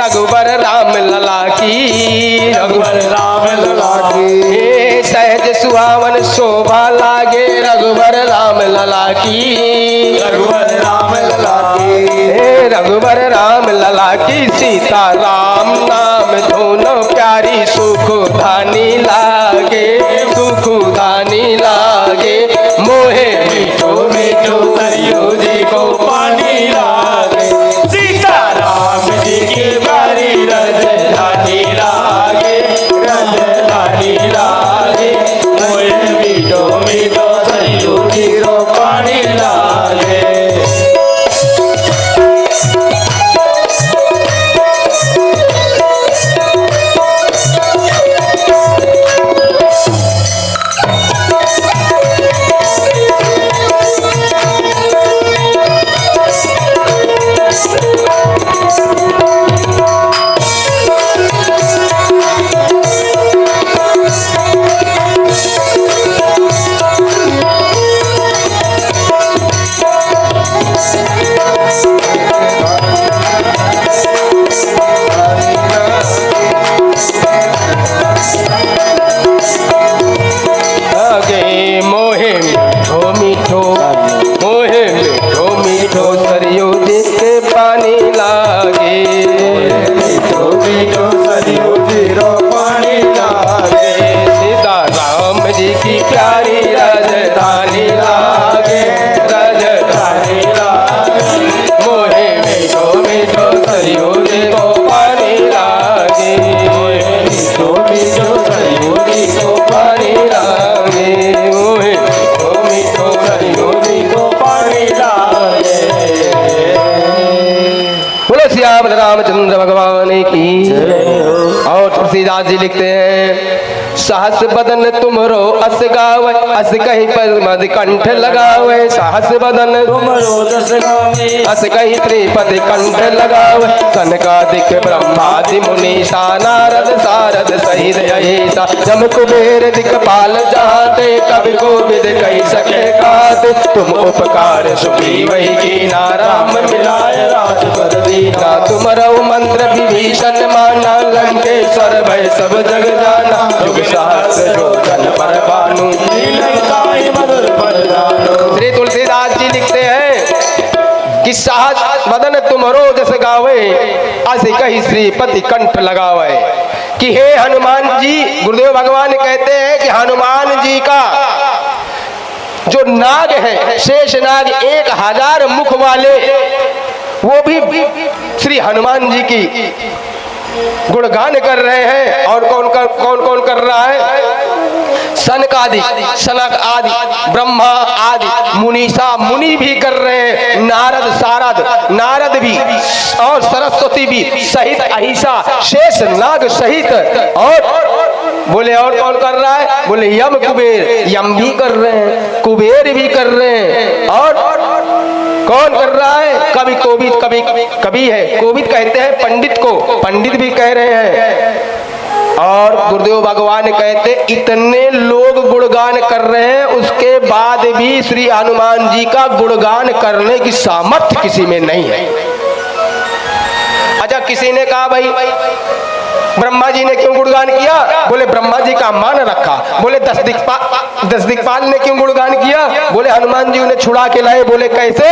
रघुबर राम लला की, रघुबर राम लला की। सहज सुहावन शोभा लागे रघुबर राम लला की, रघुबर राम लला की। रघुबर राम लला की। सीता राम नाम दोनों प्यारी सुख धानी लागे, सुख धानी लागे। मोहे मीठो मीठो सरयू जी को पानी लागे, सीता राम जी की बारी राजधानी लागे, राजधानी लागे। मोहे मीठो मीठो सरयू जी को पानी लागे। रामचंद्र भगवान की। और तुलसीदास जी लिखते हैं, सहस बदन तुमरो अस गावे, अस कहीं पर मद कंठ लगावे। सहस बदन तुमरो दस गावे, अस कहीं त्रिपद कंठ लगावे। सनकादिक ब्रह्मादि मुनीषा, नारद सारद सहित अहिसा। जम कुबेर दिक्पाल जाते, कवि कोविद कही सके गाते। तुम उपकार सुखी वही कीना, राम मिलाय राज पर दीना। तुमरो मंत्र विभीषण माना, लंकेश्वर भय सब जग जाना। युग सहस्र जो जन पर भानु, मधुर पर जानो। श्री तुलसीदास जी लिखते हैं कि सहस बदन तुमरो जस गावे, अस कही श्रीपति कंठ लगावे। कि हे हनुमान जी, गुरुदेव भगवान कहते हैं कि हनुमान जी का जो नाग है, शेष नाग 1000 मुख वाले, वो भी श्री हनुमान जी की गुणगान कर रहे हैं। और कौन कौन कर रहा है? सनकादि, सनक आदि, ब्रह्मा आदि मुनीषा, मुनि भी कर रहे हैं। नारद सारद, नारद भी, और सरस्वती भी सहित अहिसा, शेष नाग सहित। और बोले और कौन कर रहा है? बोले यम कुबेर, यम भी कर रहे हैं, कुबेर भी कर रहे हैं। और कौन कर रहा है? कवि कोविद, कवि है, कोविद कहते हैं पंडित को, पंडित भी कह रहे हैं। और गुरुदेव भगवान कहते इतने लोग गुणगान कर रहे हैं, उसके बाद भी श्री हनुमान जी का गुणगान करने की सामर्थ्य किसी में नहीं है। अच्छा, किसी ने कहा भाई ब्रह्मा जी ने क्यों गुणगान किया? बोले ब्रह्मा जी का मान रखा। बोले 10 दिक्पाल ने क्यों गुणगान किया? बोले हनुमान जी उन्हें छुड़ा के लाए। बोले कैसे?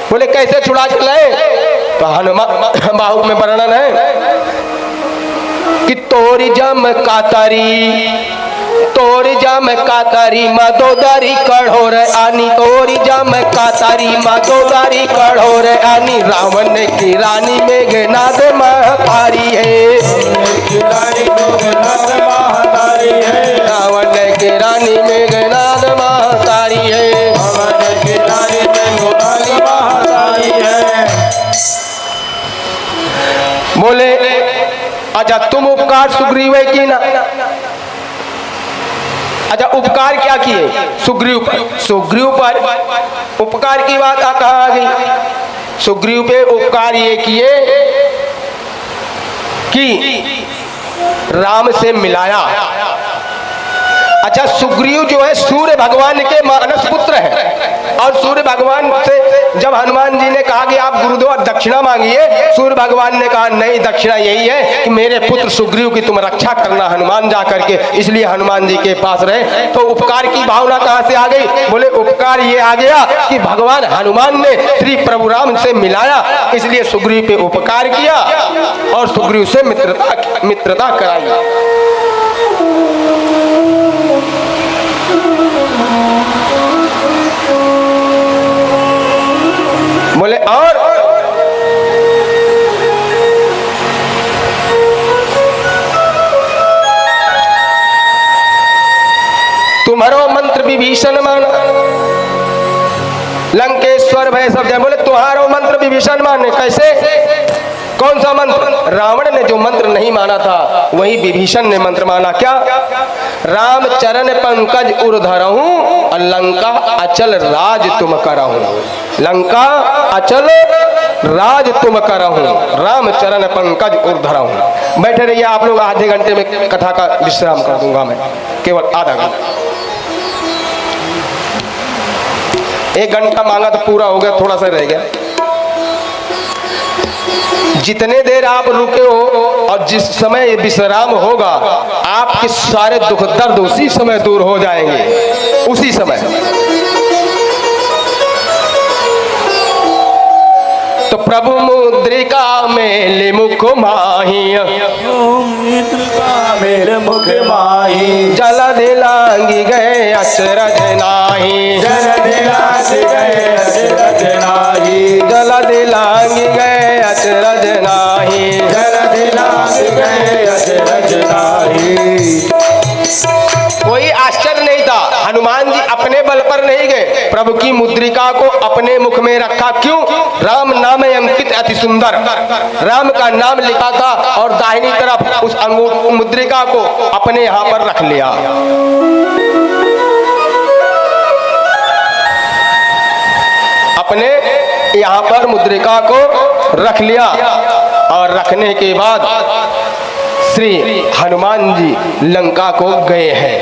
बोले कैसे छुड़ा के लाए? तो हनुमान बाहु में वर्णन है कि तोरी जम कातरी, तोरी जम कातरी मदोदरी कठोर आनी। तोरी जम कातरी मदोदरी कठोर आनी। रावण की रानी मेघनाद महतारी है, रावण की रानी मेघनाद महतारी है। बोले अच्छा तुम उपकार सुग्रीव की ना? अच्छा उपकार क्या किए? सुग्रीव पर, सुग्रीव पर उपकार की बात कहा आ गई। सुग्रीव पे उपकार ये किए कि राम से मिलाया। अच्छा, सुग्रीव जो है सूर्य भगवान के मानस पुत्र है, और सूर्य भगवान से जब हनुमान जी ने कहा कि आप गुरुदेव दक्षिणा मांगिए, सूर्य भगवान ने कहा नहीं, दक्षिणा यही है कि मेरे पुत्र सुग्रीव की तुम रक्षा करना हनुमान जा करके, इसलिए हनुमान जी के पास रहे। तो उपकार की भावना कहां से आ गई? बोले उपकार ये आ गया कि भगवान हनुमान ने श्री प्रभु राम से मिलाया, इसलिए सुग्रीव पे उपकार किया और सुग्रीव से मित्रता कराई। बोले और तुम्हारो मंत्र विभीषण माना, लंकेश्वर भय सब जाए। बोले तुम्हारो मंत्र विभीषण माने, कैसे? कौन सा मंत्र? रावण ने जो मंत्र नहीं माना था वही विभीषण ने मंत्र माना। क्या? राम चरण पंकज उर धरहूं और लंका अचल राज तुम करहूं। लंका अचल राज तुम करहूं, राम चरण पंकज उर धरहूं। बैठे रहिए आप लोग, आधे घंटे में कथा का विश्राम कर दूंगा मैं, केवल आधा घंटा। 1 घंटा मांगा तो पूरा हो गया, थोड़ा सा रह गया। जितने देर आप रुके हो और जिस समय विश्राम होगा, आपके सारे दुख दर्द उसी समय दूर हो जाएंगे, उसी समय। तो प्रभु मुद्रिका मेले मुख माही, मेरे मुख माही, जल दिलांगी गए अचरज नाही, जल दिलांगी गए अचरज नाही, जल दिलांगी गए अचरज नाही, जल दिलांगी गए अचरज नाही। कोई आश्चर्य नहीं था, हनुमान जी अपने बल पर नहीं गए, प्रभु की मुद्रिका को अपने मुख में रखा। क्यों? राम नाम अंकित अति सुंदर, राम का नाम लिखा था और दाहिनी तरफ उस मुद्रिका को अपने यहां पर रख लिया। अपने यहां पर मुद्रिका को रख लिया और रखने के बाद श्री हनुमान जी लंका को गए हैं।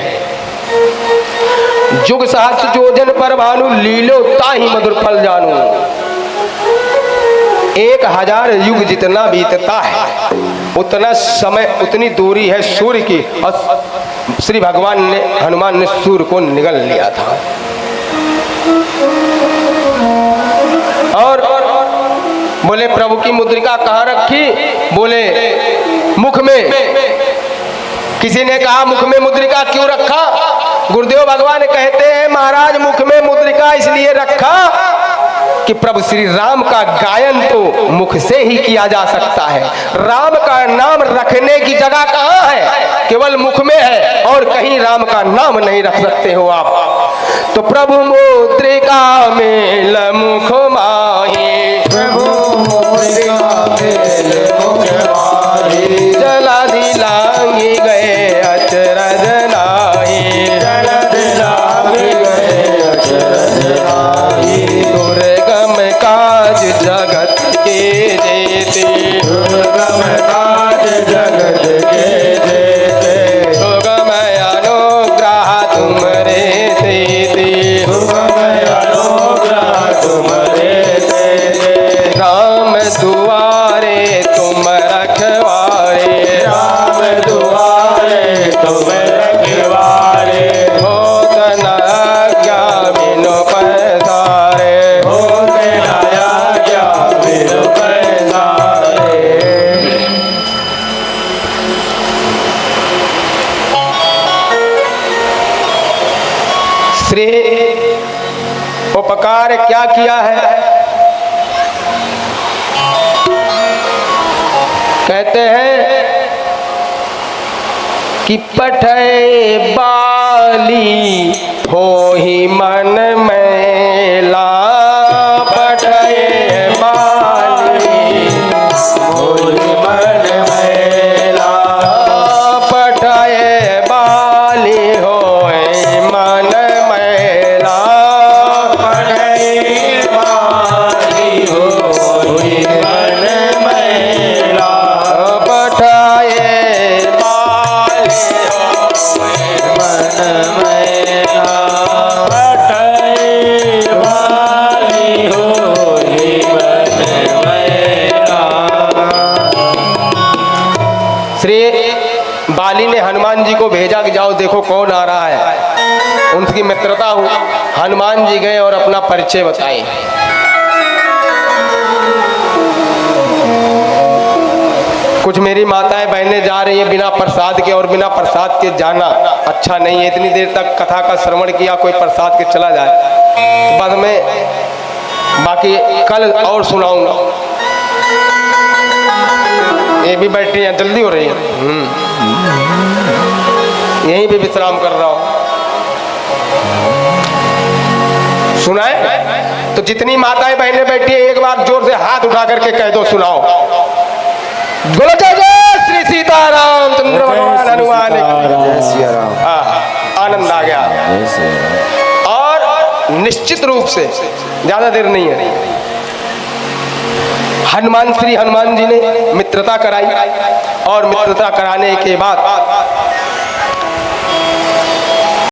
जुग सहस्र जोजन पर भानु, लीलो ताहि मधुर फल जानू। 1000 युग जितना बीतता है उतना समय, उतनी दूरी है सूर्य की, और श्री भगवान ने, हनुमान ने सूर्य को निगल लिया था। और बोले प्रभु की मुद्रिका कहाँ रखी? बोले मुख में। किसी ने कहा मुख में मुद्रिका क्यों रखा? गुरुदेव भगवान कहते हैं महाराज मुख में मुद्रिका इसलिए रखा कि प्रभु श्री राम का गायन तो मुख से ही किया जा सकता है। राम का नाम रखने की जगह कहाँ है? केवल मुख में है, और कहीं राम का नाम नहीं रख सकते हो आप। तो प्रभु मुद्रिका मेल मुख माही, प्रभु मुद्रिका मेल मुख माही, जला दिलांगी गए अचरज नाही, जल दिलांगी गए अचरज नाही। दुर्गम काज जगत के जेते, दुर्गम काज जगत के जेते, दुर्गम अनुग्रह तुमरे तेते, दुर्गम अनुग्रह तुमरे तेते। राम दुआरे तुम रखवारे, राम दुआरे तुम रखवारे, होत न आज्ञा बिनु पसारे, होत न आज्ञा बिनु पसारे। श्री उपकार क्या किया है? कहते हैं कि पठय बाली हो ही मन मैला, पठय बाली होई मन मैला, पठय बाली होय मन मैला, पढ़ई बाली होई मन मैला, पठय बाली होय मन श्री बाली ने हनुमान जी को भेजा कि जाओ देखो कौन आ रहा है, उनकी मित्रता हुई। हनुमान जी गए और अपना परिचय बताए। कुछ मेरी माताएं बहनें जा रही हैं बिना प्रसाद के, और बिना प्रसाद के जाना अच्छा नहीं है। इतनी देर तक कथा का श्रवण किया, कोई प्रसाद के चला जाए तो बाद में बाकी कल और सुनाऊंगा। ये भी बैठी हैं, जल्दी हो रही है। यहीं पे विश्राम कर रहा हूं। सुनाए तो जितनी माताएं बहनें बैठी है एक बार जोर से हाथ उठा करके कह दो सुनाओ। बोलो जय जय श्री सीताराम चंद्र भगवान हनुमान की। आनंद आ गया। और निश्चित रूप से ज्यादा देर नहीं है, श्री हनुमान जी ने मित्रता कराई और मित्रता कराने के बाद